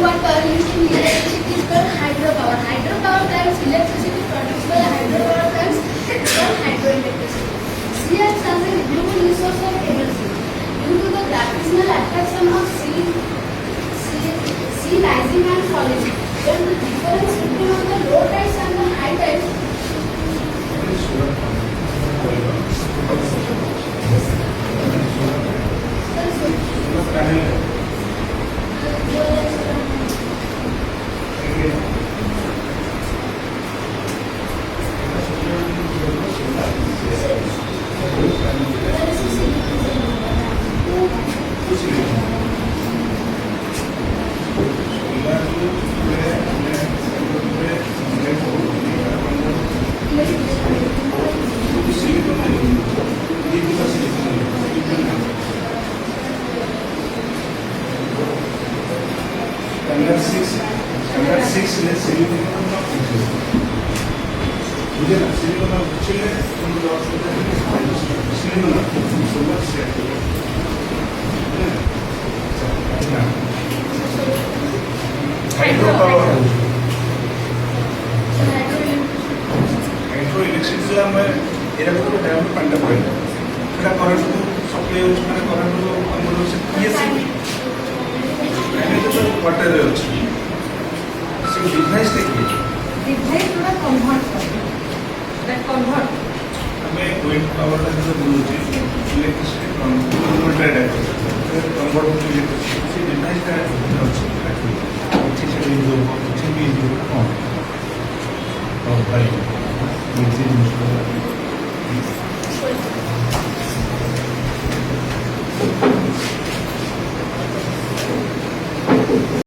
what power used in electricity is called hydropower. Hydropower plants electricity produced by hydropower plants called hydroelectricity. Sea acts as a renewable resource of energy. Due to the gravitational attraction of sea rising and falling, then the difference between the low tides and the high tides Standard 6 ने silicon का मुझे ना silicon का चिल्ले हम लोग silicon solar set hydro electricity में era को time पे पंडा पड़े एरा करंट को सप्लाई होछ माने करंट को हमर से पीएससी एने तो वाटर होछ से डिवाइस टेक्निक डिवाइस थोड़ा कन्वर्ट हमें विंड पावर का जो बोलुची इलेक्ट्रिसिटी कन्वर्ट है कन्वर्ट टू इलेक्ट्रिसिटी डिवाइस का